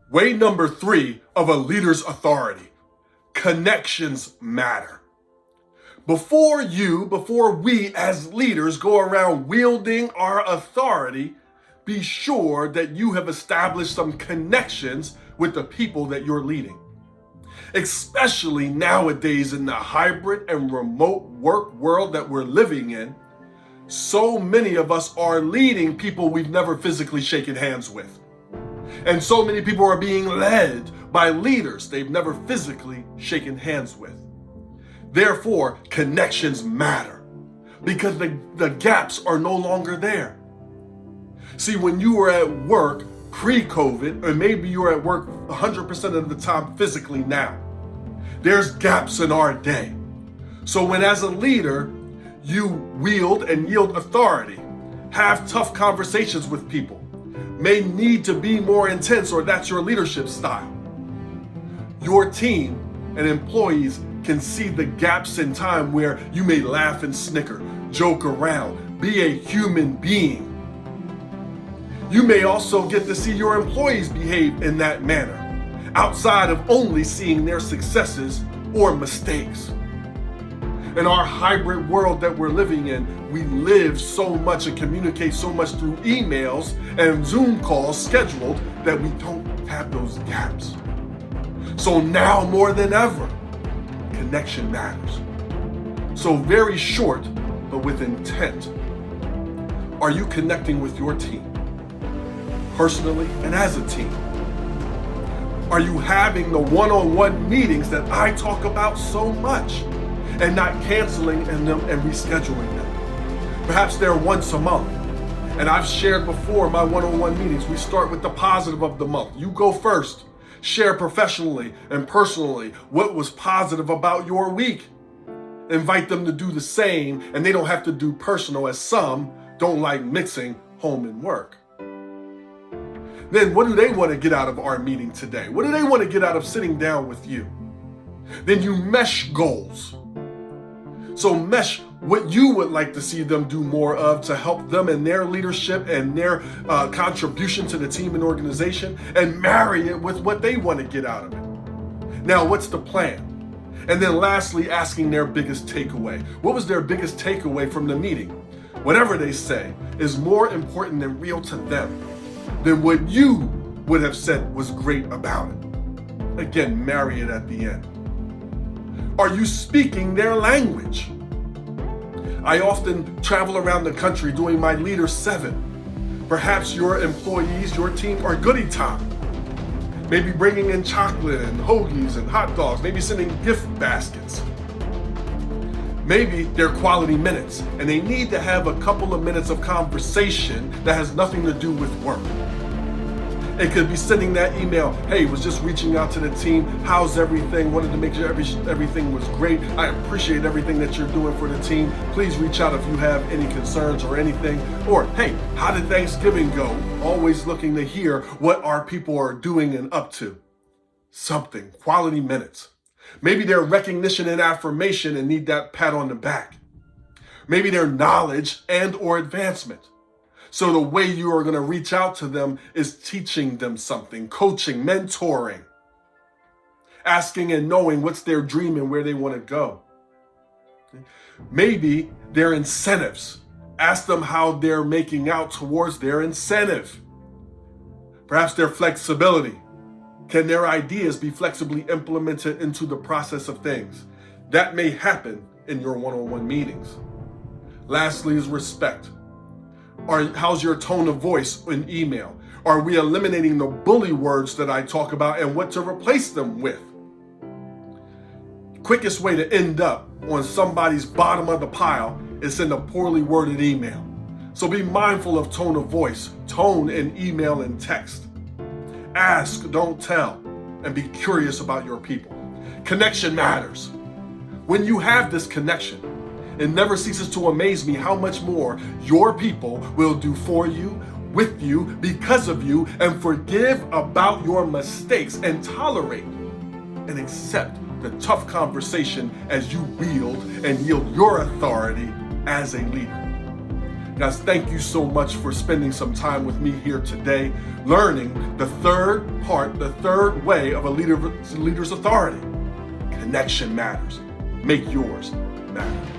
Way number 3 of a leader's authority: connections matter. Before we as leaders go around wielding our authority, be sure that you have established some connections with the people that you're leading. Especially nowadays in the hybrid and remote work world that we're living in, so many of us are leading people we've never physically shaken hands with. And so many people are being led by leaders they've never physically shaken hands with. Therefore, connections matter because the gaps are no longer there. See, when you were at work pre-COVID, or maybe you're at work 100% of the time physically now, there's gaps in our day. So when as a leader, you wield and yield authority, have tough conversations with people, may need to be more intense, or that's your leadership style. Your team and employees can see the gaps in time where you may laugh and snicker, joke around, be a human being. You may also get to see your employees behave in that manner, outside of only seeing their successes or mistakes. In our hybrid world that we're living in, we live so much and communicate so much through emails and Zoom calls scheduled that we don't have those gaps. So now more than ever, connection matters. So very short, but with intent. Are you connecting with your team? Personally and as a team? Are you having the one-on-one meetings that I talk about so much and not canceling them and rescheduling them? Perhaps they're once a month. And I've shared before my one-on-one meetings, we start with the positive of the month. You go first. Share professionally and personally what was positive about your week. Invite them to do the same, and they don't have to do personal, as some don't like mixing home and work. Then what do they want to get out of our meeting today? What do they want to get out of sitting down with you? Then you mesh goals. So mesh what you would like to see them do more of to help them in their leadership and their contribution to the team and organization, and marry it with what they want to get out of it. Now, what's the plan? And then lastly, asking their biggest takeaway. What was their biggest takeaway from the meeting? Whatever they say is more important and real to them than what you would have said was great about it. Again, marry it at the end. Are you speaking their language? I often travel around the country doing my Leader 7. Perhaps your employees, your team are goodie time. Maybe bringing in chocolate and hoagies and hot dogs, maybe sending gift baskets. Maybe they're quality minutes and they need to have a couple of minutes of conversation that has nothing to do with work. It could be sending that email, hey, was just reaching out to the team, how's everything? Wanted to make sure everything was great. I appreciate everything that you're doing for the team. Please reach out if you have any concerns or anything. Or, hey, how did Thanksgiving go? Always looking to hear what our people are doing and up to. Something, quality minutes. Maybe they're recognition and affirmation and need that pat on the back. Maybe they're knowledge and or advancement. So the way you are going to reach out to them is teaching them something, coaching, mentoring, asking and knowing what's their dream and where they want to go. Maybe their incentives. Ask them how they're making out towards their incentive. Perhaps their flexibility. Can their ideas be flexibly implemented into the process of things? That may happen in your one-on-one meetings. Lastly is respect. How's your tone of voice in email? Are we eliminating the bully words that I talk about and what to replace them with? Quickest way to end up on somebody's bottom of the pile is send a poorly worded email. So be mindful of tone of voice, tone in email and text. Ask, don't tell, and be curious about your people. Connection matters. When you have this connection, it never ceases to amaze me how much more your people will do for you, with you, because of you, and forgive about your mistakes and tolerate and accept the tough conversation as you wield and yield your authority as a leader. Guys, thank you so much for spending some time with me here today, learning the third part, the third way of a leader's authority. Connection matters. Make yours matter.